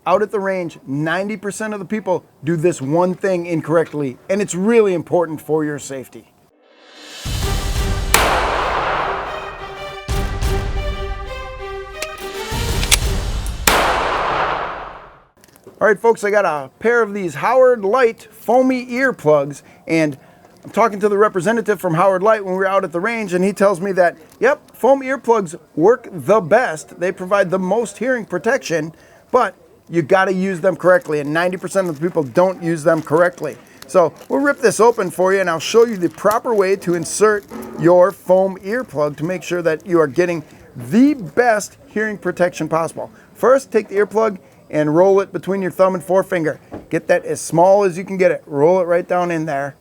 out at the range, 90% of the people do this one thing incorrectly, and it's really important for your safety. All right, folks, I got a pair of these Howard Light foamy earplugs, and I'm talking to the representative from Howard Light when we were out at the range, and he tells me that, yep, foam earplugs work the best. They provide the most hearing protection, but you got to use them correctly, and 90% of the people don't use them correctly. So we'll rip this open for you, and I'll show you the proper way to insert your foam earplug to make sure that you are getting the best hearing protection possible. First, take the earplug and roll it between your thumb and forefinger. Get that as small as you can get it. Roll it right down in there.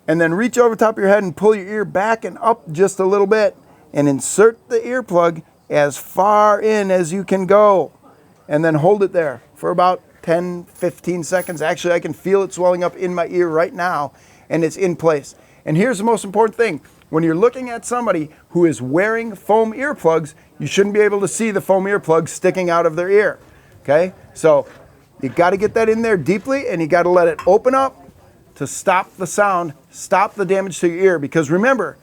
And then reach over top of your head and pull your ear back and up just a little bit and insert the earplug as far in as you can go. And then hold it there for about 10-15 seconds. Actually, I can feel it swelling up in my ear right now, and it's in place. And here's the most important thing. When you're looking at somebody who is wearing foam earplugs, you shouldn't be able to see the foam earplugs sticking out of their ear. Okay? So you got to get that in there deeply, and you got to let it open up to stop the sound, stop the damage to your ear. Because remember,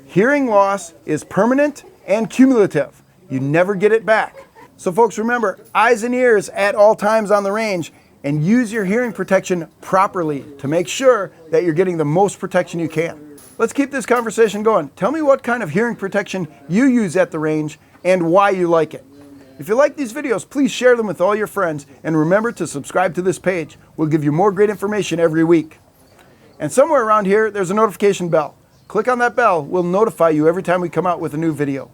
hearing loss is permanent and cumulative. You never get it back. So folks, remember, eyes and ears at all times on the range, and use your hearing protection properly to make sure that you're getting the most protection you can. Let's keep this conversation going. Tell me what kind of hearing protection you use at the range and why you like it. If you like these videos, please share them with all your friends, and remember to subscribe to this page. We'll give you more great information every week. And somewhere around here, there's a notification bell. Click on that bell. We'll notify you every time we come out with a new video.